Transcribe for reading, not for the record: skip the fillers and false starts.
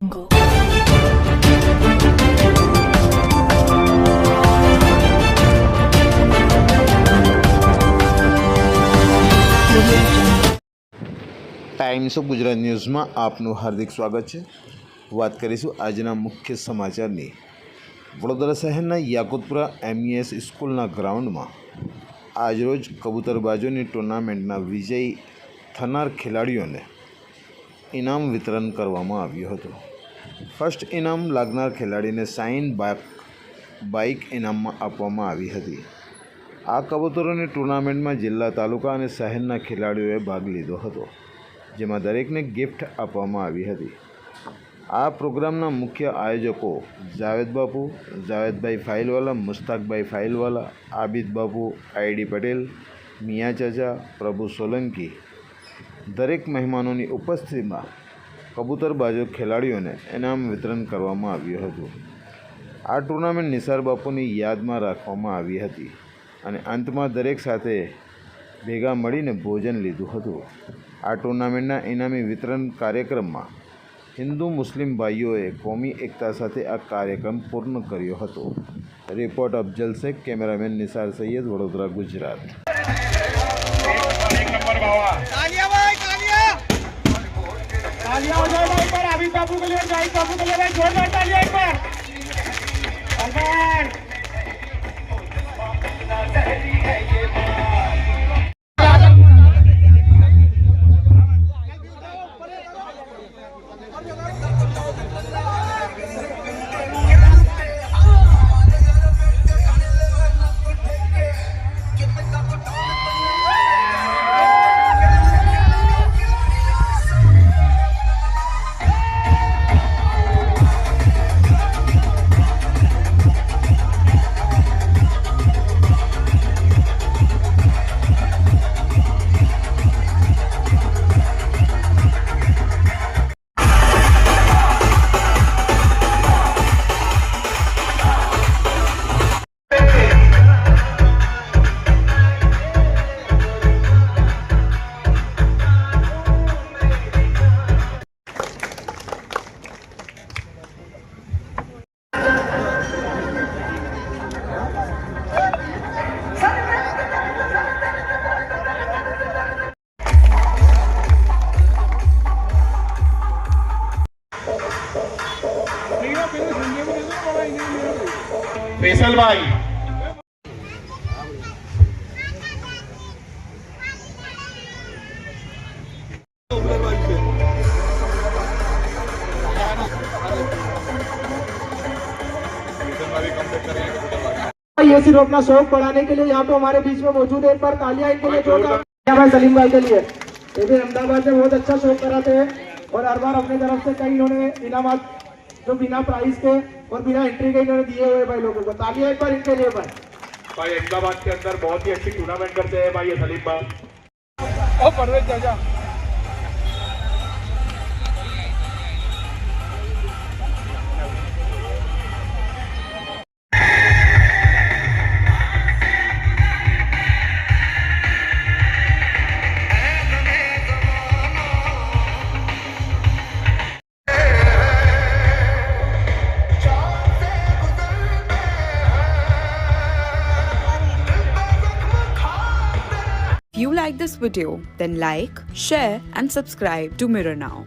Go. Times of Gujarat ન્યૂઝમાં આપનું હાર્દિક સ્વાગત છે। વાત કરીશું આજના મુખ્ય સમાચારની। વડોદરા શહેરના યાકુતપુરા MES સ્કૂલના ગ્રાઉન્ડમાં આજરોજ કબૂતરબાજોની ટુર્નામેન્ટના વિજયી થનાર ખેલાડીઓને ઇનામ વિતરણ કરવામાં આવ્યું હતું। ફર્સ્ટ ઇનામ લાગનાર ખેલાડીને સાઇન બાઇક ઇનામમાં આપવામાં આવી હતી। આ કબૂતરોની ટુર્નામેન્ટમાં જિલ્લા, તાલુકા અને શહેરના ખેલાડીઓએ ભાગ લીધો હતો, જેમાં દરેકને ગિફ્ટ આપવામાં આવી હતી। આ પ્રોગ્રામના મુખ્ય આયોજકો જાવેદ બાપુ, જાવેદભાઈ ફાઇલવાલા, મુસ્તાકભાઈ ફાઇલવાલા, આબિદ બાપુ, ID પટેલ, મિયા ચાચા, પ્રભુ સોલંકી, દરેક મહેમાનોની ઉપસ્થિતિમાં કબૂતરબાજો ખેલાડીઓને ઇનામ વિતરણ કરવામાં આવ્યું હતું। આ ટુર્નામેન્ટ નિસાર બાપુની યાદમાં રાખવામાં આવી હતી અને અંતમાં દરેક સાથે ભેગા મળીને ભોજન લીધું હતું। આ ટુર્નામેન્ટના ઇનામી વિતરણ કાર્યક્રમમાં હિન્દુ મુસ્લિમ ભાઈઓએ કોમી એકતા સાથે આ કાર્યક્રમ પૂર્ણ કર્યો હતો। Report Afzal Shaikh, cameraman Nisar Sayyed, Vadodara, Gujarat. ફેસલભાઈ ये सिर्फ अपना शौक बढ़ाने के लिए यहाँ पे हमारे बीच में मौजूद है। एक बार तालियां इनके लिए जोरदार भाई सलीम भाई के लिए। ये भी अहमदाबाद में बहुत अच्छा शौक कराते हैं और हर बार अपने तरफ से कई इन्होंने इनाम जो बिना प्राइस के और बिना एंट्री के इन्होंने दिए हुए भाई लोगों को। तालियां एक बार इनके लिए भाई अहमदाबाद के अंदर बहुत ही अच्छी टूर्नामेंट करते हैं भाई ये सलीम भाई और परवेज चाचा। If you like this video, then like, share and subscribe to Mirror Now.